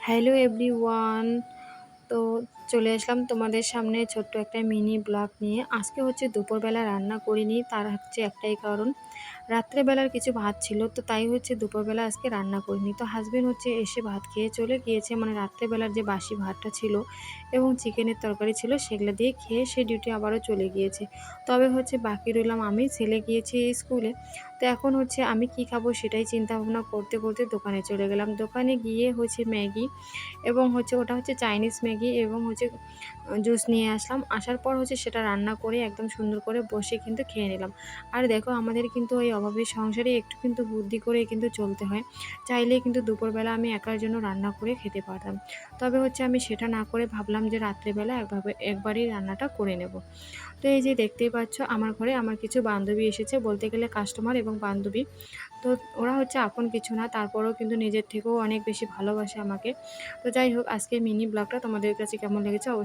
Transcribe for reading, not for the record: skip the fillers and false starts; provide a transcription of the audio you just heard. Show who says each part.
Speaker 1: Hello everyone. তো চলে আসলাম তোমাদের সামনে ছোট্ট একটা মিনি ব্লগ নিয়ে। আজকে হচ্ছে দুপুরবেলা রান্না করিনি, তার হচ্ছে একটাই কারণ, রাত্রেবেলার কিছু ভাত ছিল, তো তাই হচ্ছে দুপুরবেলা আজকে রান্না করিনি। তো হাজবেন্ড হচ্ছে এসে ভাত খেয়ে চলে গিয়েছে, মানে রাত্রেবেলার যে বাসি ভাতটা ছিল এবং চিকেনের তরকারি ছিল সেগুলো দিয়ে খেয়ে সে ডিউটি আবারও চলে গিয়েছে। তবে হচ্ছে বাকি রইলাম আমি, ছেলে গিয়েছি স্কুলে। তো এখন হচ্ছে আমি কি খাবো সেটাই চিন্তা ভাবনা করতে করতে দোকানে চলে গেলাম। দোকানে গিয়ে হচ্ছে ম্যাগি এবং হচ্ছে ওটা হচ্ছে চাইনিজ ম্যাগি এবং হচ্ছে জুস নিয়ে আসলাম। আসার পর হচ্ছে সেটা রান্না করে একদম সুন্দর করে বসে কিন্তু খেয়ে নিলাম। আর দেখো, আমাদের কিন্তু ওই অভাবের সংসারে একটু কিন্তু বুদ্ধি করে কিন্তু চলতে হয়। চাইলেই কিন্তু দুপুরবেলা আমি একার জন্য রান্না করে খেতে পারতাম, তবে হচ্ছে আমি সেটা না করে ভাবলাম যে রাত্রেবেলা একবারই রান্নাটা করে নেব। তো এই যে দেখতেই পাচ্ছ, আমার ঘরে আমার কিছু বান্ধবী এসেছে, বলতে গেলে কাস্টমার এবং বান্ধবী। তো ওরা হচ্ছে আপন কিছু না, তারপরেও কিন্তু নিজের থেকেও অনেক বেশি ভালোবাসে আমাকে। তো যাই হোক, আজকে মিনি ব্লগটা তোমাদের কাছে কেমন লেগেছে অবশ্যই